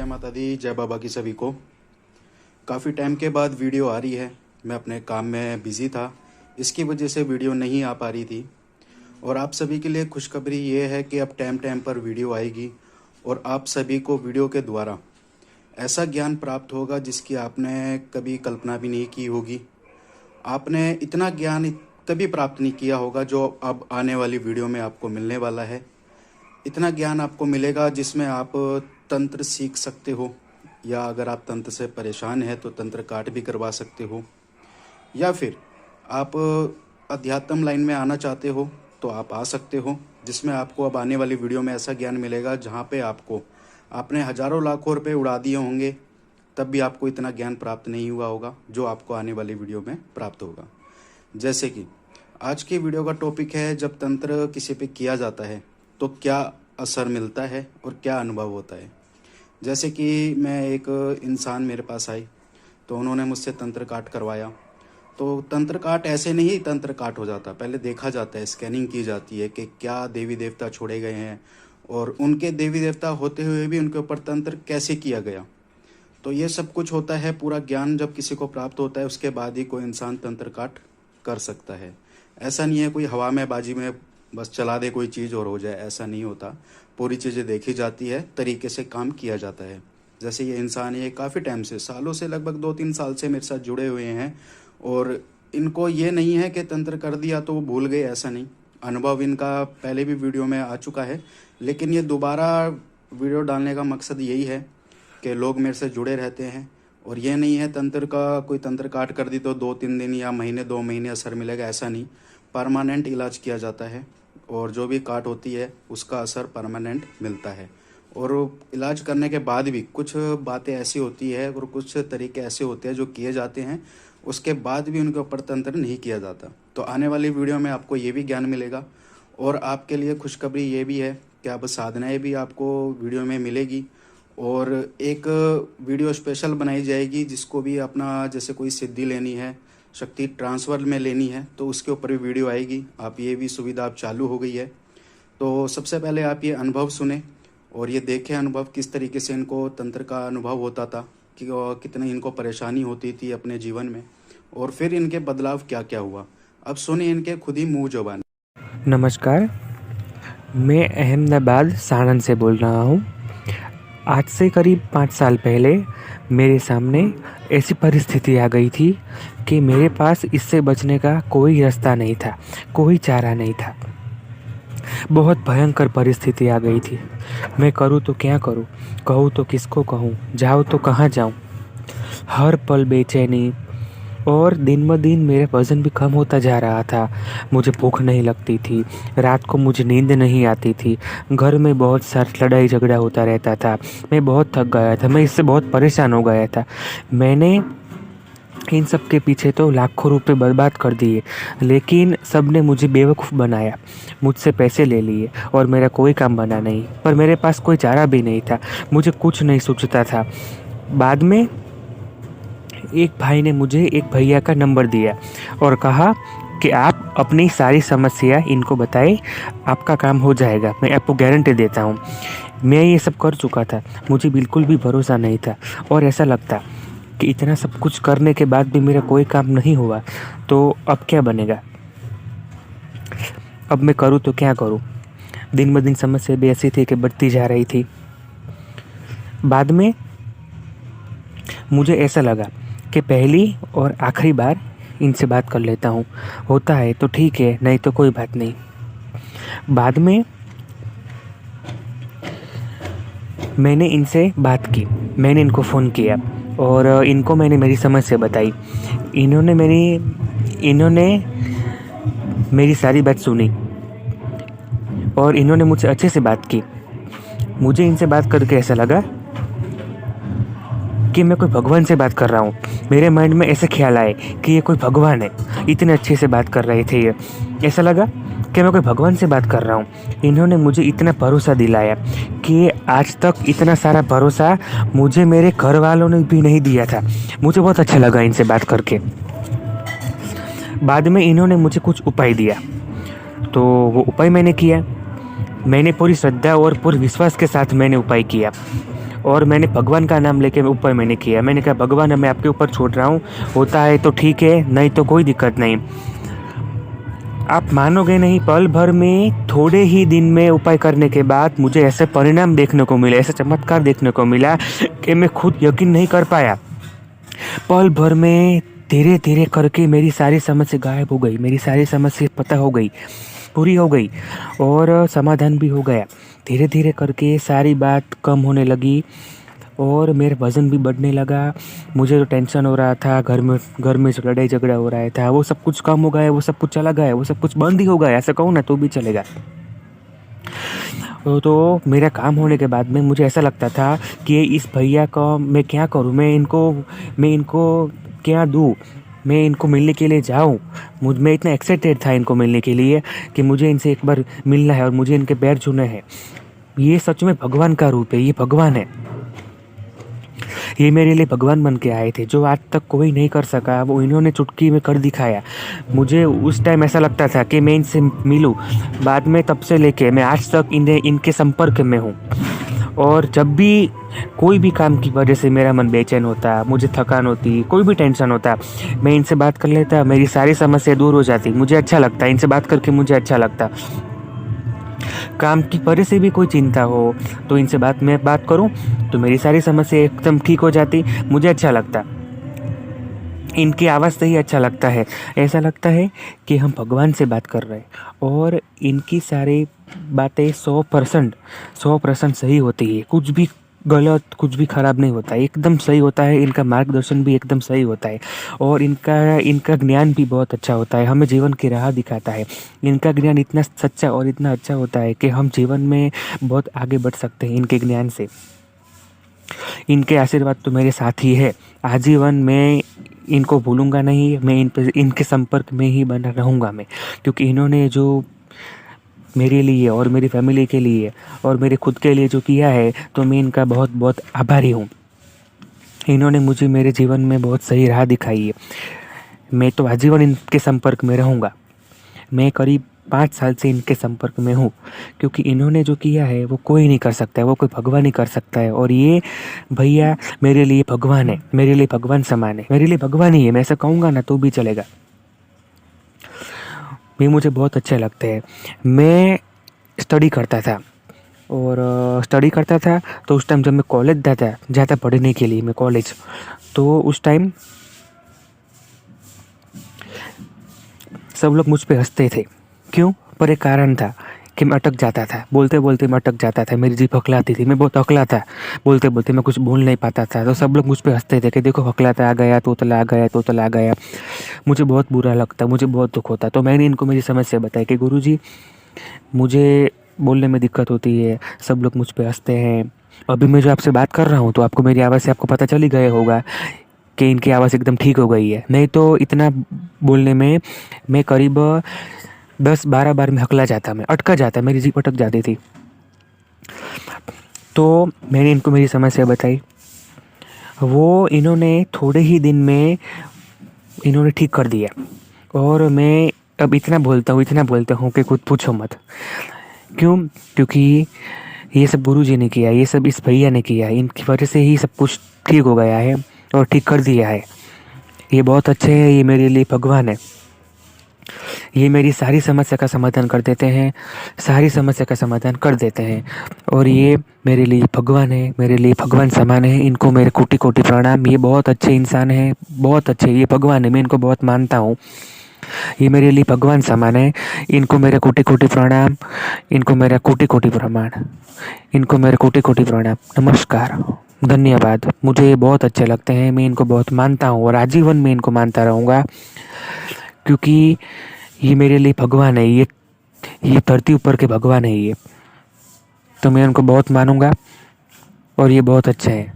जय माता दी, जय बाबा की सभी को। काफ़ी टाइम के बाद वीडियो आ रही है। मैं अपने काम में बिज़ी था, इसकी वजह से वीडियो नहीं आ पा रही थी। और आप सभी के लिए खुशखबरी ये है कि अब टाइम टाइम पर वीडियो आएगी और आप सभी को वीडियो के द्वारा ऐसा ज्ञान प्राप्त होगा जिसकी आपने कभी कल्पना भी नहीं की होगी। आपने इतना ज्ञान कभी प्राप्त नहीं किया होगा जो अब आने वाली वीडियो में आपको मिलने वाला है। इतना ज्ञान आपको मिलेगा जिसमें आप तंत्र सीख सकते हो, या अगर आप तंत्र से परेशान हैं तो तंत्र काट भी करवा सकते हो, या फिर आप अध्यात्म लाइन में आना चाहते हो तो आप आ सकते हो। जिसमें आपको अब आने वाली वीडियो में ऐसा ज्ञान मिलेगा जहाँ पे आपको आपने हज़ारों लाखों रुपए उड़ा दिए होंगे तब भी आपको इतना ज्ञान प्राप्त नहीं हुआ होगा जो आपको आने वाली वीडियो में प्राप्त होगा। जैसे कि आज की वीडियो का टॉपिक है, जब तंत्र किसी पे किया जाता है तो क्या असर मिलता है और क्या अनुभव होता है। जैसे कि मैं एक इंसान मेरे पास आई तो उन्होंने मुझसे तंत्र काट करवाया। तो तंत्र काट ऐसे नहीं तंत्र काट हो जाता, पहले देखा जाता है, स्कैनिंग की जाती है कि क्या देवी देवता छोड़े गए हैं और उनके देवी देवता होते हुए भी उनके ऊपर तंत्र कैसे किया गया। तो ये सब कुछ होता है। पूरा ज्ञान जब किसी को प्राप्त होता है उसके बाद ही कोई इंसान तंत्र काट कर सकता है। ऐसा नहीं है कोई हवा में बाजी में बस चला दे कोई चीज़ और हो जाए, ऐसा नहीं होता। पूरी चीज़ें देखी जाती है, तरीके से काम किया जाता है। जैसे ये इंसान ये काफ़ी टाइम से, सालों से, लगभग 2-3 साल से मेरे साथ जुड़े हुए हैं और इनको ये नहीं है कि तंत्र कर दिया तो वो भूल गए, ऐसा नहीं। अनुभव इनका पहले भी वीडियो में आ चुका है, लेकिन ये दोबारा वीडियो डालने का मकसद यही है कि लोग मेरे से जुड़े रहते हैं। और ये नहीं है तंत्र का, कोई तंत्र काट कर दी तो 2-3 दिन या महीने 2 महीने असर मिलेगा, ऐसा नहीं। परमानेंट इलाज किया जाता है और जो भी काट होती है उसका असर परमानेंट मिलता है। और इलाज करने के बाद भी कुछ बातें ऐसी होती है और कुछ तरीके ऐसे होते हैं जो किए जाते हैं, उसके बाद भी उनके ऊपर तंत्र नहीं किया जाता। तो आने वाली वीडियो में आपको ये भी ज्ञान मिलेगा। और आपके लिए खुशखबरी ये भी है कि अब साधनाएँ भी आपको वीडियो में मिलेगी और एक वीडियो स्पेशल बनाई जाएगी जिसको भी अपना, जैसे कोई सिद्धि लेनी है, शक्ति ट्रांसफ़र में लेनी है, तो उसके ऊपर भी वीडियो आएगी। आप ये भी सुविधा अब चालू हो गई है। तो सबसे पहले आप ये अनुभव सुने और ये देखें अनुभव किस तरीके से इनको तंत्र का अनुभव होता था, कि कितनी इनको परेशानी होती थी अपने जीवन में और फिर इनके बदलाव क्या क्या हुआ। अब सुनिए इनके खुद ही मुँह ज़बानी। नमस्कार, मैं अहमदाबाद साणंद से बोल रहा हूँ। आज से करीब 5 साल पहले मेरे सामने ऐसी परिस्थिति आ गई थी कि मेरे पास इससे बचने का कोई रास्ता नहीं था, कोई चारा नहीं था। बहुत भयंकर परिस्थिति आ गई थी। मैं करूँ तो क्या करूँ, कहूँ तो किसको कहूँ, जाऊँ तो कहाँ जाऊँ। हर पल बेचैनी और दिन ब दिन मेरा वज़न भी कम होता जा रहा था। मुझे भूख नहीं लगती थी, रात को मुझे नींद नहीं आती थी, घर में बहुत सारा लड़ाई झगड़ा होता रहता था। मैं बहुत थक गया था, मैं इससे बहुत परेशान हो गया था। मैंने इन सब के पीछे तो लाखों रुपए बर्बाद कर दिए, लेकिन सब ने मुझे बेवकूफ़ बनाया, मुझसे पैसे ले लिए और मेरा कोई काम बना नहीं। पर मेरे पास कोई चारा भी नहीं था, मुझे कुछ नहीं सूझता था। बाद में एक भाई ने मुझे एक भैया का नंबर दिया और कहा कि आप अपनी सारी समस्या इनको बताएं, आपका काम हो जाएगा, मैं आपको गारंटी देता हूँ। मैं ये सब कर चुका था, मुझे बिल्कुल भी भरोसा नहीं था और ऐसा लगता कि इतना सब कुछ करने के बाद भी मेरा कोई काम नहीं हुआ तो अब क्या बनेगा, अब मैं करूँ तो क्या करूँ। दिन ब दिन समस्या भी ऐसी थी कि बढ़ती जा रही थी। बाद में मुझे ऐसा लगा कि पहली और आखिरी बार इनसे बात कर लेता हूँ, होता है तो ठीक है, नहीं तो कोई बात नहीं। बाद में मैंने इनसे बात की, मैंने इनको फ़ोन किया और इनको मैंने मेरी समस्या बताई। इन्होंने मेरी सारी बात सुनी और इन्होंने मुझसे अच्छे से बात की। मुझे इनसे बात करके ऐसा लगा कि मैं कोई भगवान से बात कर रहा हूँ। मेरे माइंड में ऐसे ख्याल आए कि ये कोई भगवान है, इतने अच्छे से बात कर रहे थे ये। ऐसा लगा कि मैं कोई भगवान से बात कर रहा हूँ। इन्होंने मुझे इतना भरोसा दिलाया कि आज तक इतना सारा भरोसा मुझे मेरे घर वालों ने भी नहीं दिया था। मुझे बहुत अच्छा लगा इनसे बात करके। बाद में इन्होंने मुझे कुछ उपाय दिया, तो वो उपाय मैंने किया। मैंने पूरी श्रद्धा और पूरे विश्वास के साथ मैंने उपाय किया और मैंने भगवान का नाम लेके ऊपर मैंने किया। मैंने कहा भगवान मैं आपके ऊपर छोड़ रहा हूँ, होता है तो ठीक है, नहीं तो कोई दिक्कत नहीं। आप मानोगे नहीं, पल भर में थोड़े ही दिन में उपाय करने के बाद मुझे ऐसे परिणाम देखने को मिले, ऐसा चमत्कार देखने को मिला कि मैं खुद यकीन नहीं कर पाया। पल भर में धीरे धीरे करके मेरी सारी समस्या गायब हो गई, मेरी सारी समस्या पता हो गई, पूरी हो गई और समाधान भी हो गया। धीरे धीरे करके सारी बात कम होने लगी और मेरा वज़न भी बढ़ने लगा। मुझे जो टेंशन हो रहा था, घर में जो लड़ाई झगड़ा हो रहा था, वो सब कुछ कम हो गया, वो सब कुछ चला गया, वो सब कुछ बंद ही हो गया, ऐसा कहूँ ना तो भी चलेगा। तो मेरा काम होने के बाद में मुझे ऐसा लगता था कि इस भैया को मैं क्या करूँ, मैं इनको क्या दूँ, मैं इनको मिलने के लिए जाऊँ। मैं इतना एक्साइटेड था इनको मिलने के लिए कि मुझे इनसे एक बार मिलना है और मुझे इनके पैर छूने हैं। ये सच में भगवान का रूप है, ये भगवान है। ये मेरे लिए भगवान बन के आए थे, जो आज तक कोई नहीं कर सका वो इन्होंने चुटकी में कर दिखाया। मुझे उस टाइम ऐसा लगता था कि मैं इनसे मिलूं। बाद में तब से लेके मैं आज तक इनके संपर्क में हूँ। और जब भी कोई भी काम की वजह से मेरा मन बेचैन होता, मुझे थकान होती, कोई भी टेंशन होता, मैं इनसे बात कर लेता, मेरी सारी समस्या दूर हो जाती। मुझे अच्छा लगता, इनसे बात करके मुझे अच्छा लगता। काम की वजह से भी कोई चिंता हो तो इनसे मैं बात करूं तो मेरी सारी समस्या एकदम ठीक हो जाती, मुझे अच्छा लगता। इनकी आवाज़ से ही अच्छा लगता है, ऐसा लगता है कि हम भगवान से बात कर रहे हैं। और इनकी सारी बातें 100% सही होती है, कुछ भी गलत, कुछ भी ख़राब नहीं होता, एकदम सही होता है। इनका मार्गदर्शन भी एकदम सही होता है और इनका ज्ञान भी बहुत अच्छा होता है, हमें जीवन की राह दिखाता है। इनका ज्ञान इतना सच्चा और इतना अच्छा होता है कि हम जीवन में बहुत आगे बढ़ सकते हैं इनके ज्ञान से। इनके आशीर्वाद तो मेरे साथ ही है, आजीवन मैं इनको भूलूंगा नहीं। मैं इनके संपर्क में ही बना रहूँगा मैं, क्योंकि इन्होंने जो मेरे लिए और मेरी फैमिली के लिए और मेरे खुद के लिए जो किया है, तो मैं इनका बहुत बहुत आभारी हूँ। इन्होंने मुझे मेरे जीवन में बहुत सही राह दिखाई है। मैं तो आजीवन इनके संपर्क में रहूँगा। मैं करीब 5 साल से इनके संपर्क में हूँ, क्योंकि इन्होंने जो किया है वो कोई नहीं कर सकता है, वो कोई भगवान ही कर सकता है। और ये भैया मेरे लिए भगवान है, मेरे लिए भगवान समान है, मेरे लिए भगवान ही है, मैं ऐसा कहूँगा ना तो भी चलेगा। ये मुझे बहुत अच्छे लगते हैं। मैं स्टडी करता था तो उस टाइम जब मैं कॉलेज जाता पढ़ने के लिए, मैं कॉलेज, तो उस टाइम सब लोग मुझ पे हंसते थे। क्यों? पर एक कारण था कि मैं अटक जाता था, बोलते बोलते मैं अटक जाता था, मेरी जीभ हकलाती थी, मैं बहुत हकला था, बोलते बोलते मैं कुछ बोल नहीं पाता था। तो सब लोग मुझ पे हंसते थे कि देखो हकलाता आ गया, तोतला आ गया, तोतला आ गया। मुझे बहुत बुरा लगता, मुझे बहुत दुख होता। तो मैंने इनको मेरी समस्या बताई कि गुरुजी मुझे बोलने में दिक्कत होती है, सब लोग मुझ पे हंसते हैं। अभी मैं जो आपसे बात कर रहा हूँ तो आपको मेरी आवाज़ से आपको पता चल ही गया होगा कि इनकी आवाज़ एकदम ठीक हो गई है। नहीं तो इतना बोलने में मैं करीब 10-12 बार में हकला जाता, मैं अटका जाता, मेरी जीभ अटक जाती थी। तो मैंने इनको मेरी समस्या बताई, वो इन्होंने थोड़े ही दिन में इन्होंने ठीक कर दिया। और मैं अब इतना बोलता हूँ कि कुछ पूछो मत। क्यों? क्योंकि ये सब गुरुजी ने किया, ये सब इस भैया ने किया, इनकी वजह से ही सब कुछ ठीक हो गया है और ठीक कर दिया है। ये बहुत अच्छे हैं, ये मेरे लिए भगवान है। ये मेरी सारी समस्या का समाधान कर देते हैं, और ये मेरे लिए भगवान है, मेरे लिए भगवान समान है। इनको मेरे कोटि कोटि प्रणाम। ये बहुत अच्छे इंसान हैं, बहुत अच्छे, ये भगवान है, मैं इनको बहुत मानता हूँ। ये मेरे लिए भगवान समान है। इनको मेरे कोटि कोटि प्रणाम, इनको मेरा कोटि कोटि प्रणाम, इनको मेरे कोटि कोटि प्रणाम, नमस्कार, धन्यवाद। मुझे ये बहुत अच्छे लगते हैं, मैं इनको बहुत मानता हूँ और आजीवन में इनको मानता रहूँगा, क्योंकि ये मेरे लिए भगवान है। ये धरती ऊपर के भगवान है ये, तो मैं उनको बहुत मानूंगा और ये बहुत अच्छे हैं।